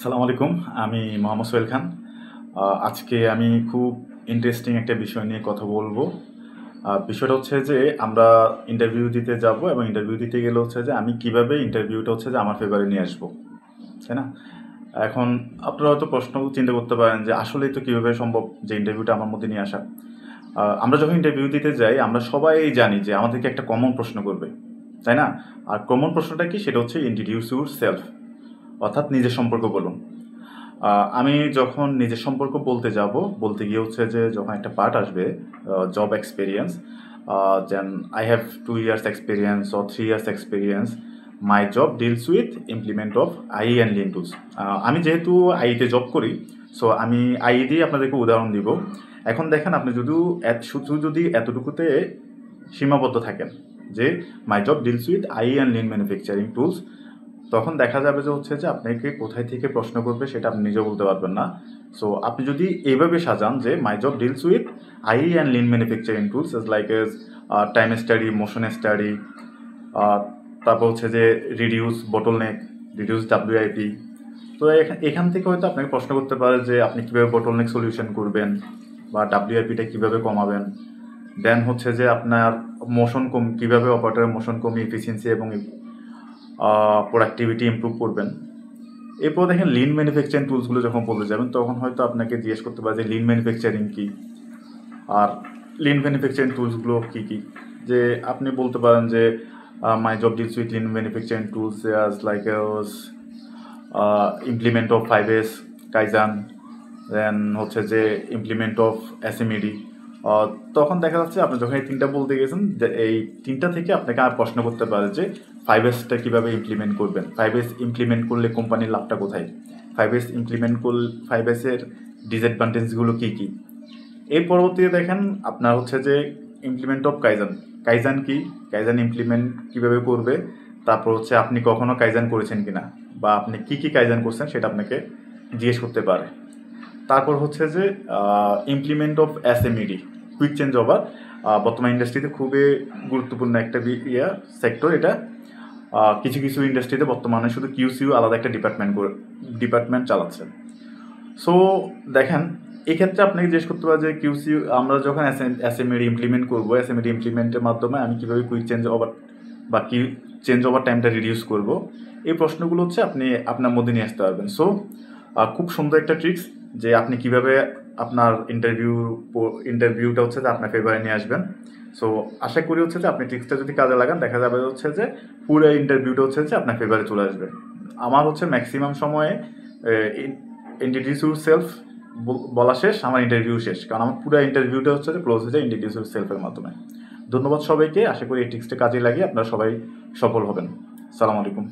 আসসালামু আলাইকুম। আমি মোহাম্মদ সোহেল খান। আজকে আমি খুব ইন্টারেস্টিং একটা বিষয় নিয়ে কথা বলবো। বিষয়টা হচ্ছে যে আমরা ইন্টারভিউ দিতে যাব এবং ইন্টারভিউ দিতে গেলে হচ্ছে যে আমি কিভাবে ইন্টারভিউটা হচ্ছে যে আমার ফেভারে নিয়ে আসবো, তাই না? এখন আপনারা হয়তো প্রশ্ন চিন্তা করতে পারেন যে আসলেই তো কীভাবে সম্ভব যে ইন্টারভিউটা আমার মধ্যে নিয়ে আসা? আমরা যখন ইন্টারভিউ দিতে যাই আমরা সবাই জানি যে আমাদেরকে একটা কমন প্রশ্ন করবে, তাই না? আর কমন প্রশ্নটা কি? সেটা হচ্ছে ইন্ট্রোডিউস ইউর সেলফ, অর্থাৎ নিজের সম্পর্ক বলুন। আমি যখন নিজের সম্পর্ক বলতে গিয়ে হচ্ছে যে যখন একটা পার্ট আসবে job experience, then I have 2 years experience or 3 years experience, my job deals with implement of I and lean tools. আমি যেহেতু আইতে জব করি, সো আমি আই দিয়ে আপনাদেরকে উদাহরণ দিব। এখন দেখেন, আপনি শুধু যদি এতটুকুতে সীমাবদ্ধ থাকেন যে my job deals with I and lean manufacturing tools, তখন দেখা যাবে যে হচ্ছে যে আপনাকে কোথায় থেকে প্রশ্ন করবে সেটা আপনি নিজেও বলতে পারবেন না। সো আপনি যদি এইভাবে সাজান যে my job deals with I and lean manufacturing tools as like as time study, motion study, তারপর হচ্ছে যে রিডিউস বটলনেক, রিডিউস ডাব্লিউআইপি। তো এখান থেকে হয়তো আপনাকে প্রশ্ন করতে পারে যে আপনি কীভাবে বটলনেক সলিউশন করবেন বা ডাব্লিউআইপিটা কীভাবে কমাবেন। দেন হচ্ছে যে আপনার কীভাবে অপারেটরের মোশন কমিয়ে এফিসিয়েন্সি এবং প্রোডাক্টিভিটি ইমপ্রুভ করবেন। এরপর দেখেন লিন ম্যানুফ্যাকচারিং টুলসগুলো যখন বলতে যাবেন তখন হয়তো আপনাকে জিজ্ঞেস করতে পারে যে লিন ম্যানুফ্যাকচারিং কী, আর লিন ম্যানুফ্যাকচারিং টুলসগুলো কী কী। যে আপনি বলতে পারেন যে my job deals with lean manufacturing tools as like implement of 5S kaizen, then হচ্ছে যে ইমপ্লিমেন্ট অফ এসএমইডি। তখন দেখা যাচ্ছে আপনি যখন এই তিনটা বলতে গেছেন, এই তিনটা থেকে আপনাকে আর প্রশ্ন করতে পারে যে 5Sটা কীভাবে ইমপ্লিমেন্ট করবেন, 5S ইমপ্লিমেন্ট করলে কোম্পানির লাভটা কোথায়, 5Sের ডিসঅ্যাডভান্টেজগুলো কী কী। এর পরবর্তীতে দেখেন আপনার হচ্ছে যে ইমপ্লিমেন্ট অফ কাইজান কি, কাইজান ইমপ্লিমেন্ট কীভাবে করবে, তারপর হচ্ছে আপনি কখনো কাইজান করেছেন কিনা বা আপনি কী কী কাইজান করছেন সেটা আপনাকে জিজ্ঞেস করতে পারে। তারপর হচ্ছে যে implement of SMED, quick changeover. বর্তমান ইন্ডাস্ট্রিতে খুবই গুরুত্বপূর্ণ একটা সেক্টর এটা। কিছু কিছু ইন্ডাস্ট্রিতে বর্তমানে শুধু কিউসিউ আলাদা একটা ডিপার্টমেন্ট চালাচ্ছে। সো দেখেন, এক্ষেত্রে আপনাকে জিজ্ঞেস করতে পারে যে কিউসিউ আমরা যখন এসএমইডি ইমপ্লিমেন্ট করবো, এসএমইডি ইমপ্লিমেন্টের মাধ্যমে আমি কীভাবে কুইক চেঞ্জ ওভার বা চেঞ্জ ওভার টাইমটা রিডিউস করব। এই প্রশ্নগুলো হচ্ছে আপনি আপনার মধ্যে নিয়ে আসতে পারবেন। সো খুব সুন্দর একটা ট্রিক্স যে আপনি কিভাবে আপনার ইন্টারভিউটা হচ্ছে যে আপনার ফেভারে নিয়ে আসবেন। সো আশা করি হচ্ছে যে আপনি ট্রিক্সটা যদি কাজে লাগান, দেখা যাবে হচ্ছে যে পুরো ইন্টারভিউটা হচ্ছে যে আপনার ফেভারে চলে আসবে। আমার হচ্ছে ম্যাক্সিমাম সময়ে ইন্ট্রোডিউস ইউর সেলফ বলা শেষ, আমার ইন্টারভিউ শেষ, কারণ আমার পুরো ইন্টারভিউটা হচ্ছে যে ক্লোজ হয়ে যায় ইন্ট্রোডিউস ইউর সেলফের মাধ্যমে। ধন্যবাদ সবাইকে। আশা করি এই ট্রিক্সটা কাজে লাগিয়ে আপনারা সবাই সফল হবেন। আসসালামু আলাইকুম।